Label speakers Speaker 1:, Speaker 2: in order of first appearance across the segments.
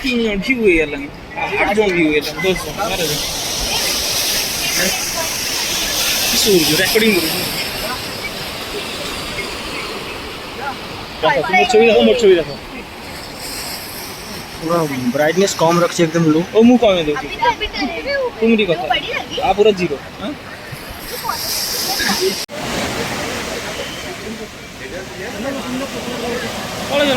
Speaker 1: तीन जन भी हुए गल 8 जन भी हुए 10 जन 12 जन रेकर्डिंग मोर छवि देखो
Speaker 2: पूरा ब्राइटनेस कम रखी एकदम लो
Speaker 1: ओ मु कमे दे तुमरी कथा आ पूरा जीरो हां कॉलेज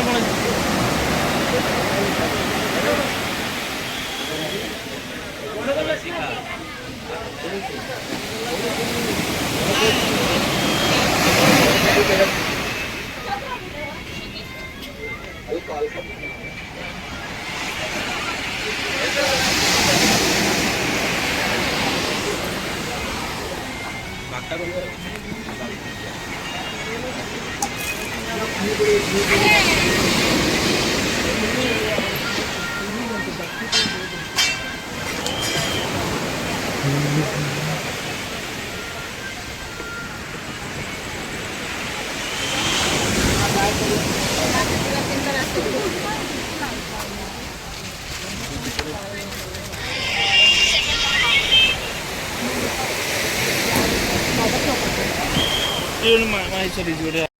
Speaker 1: ये माय चली जोड़े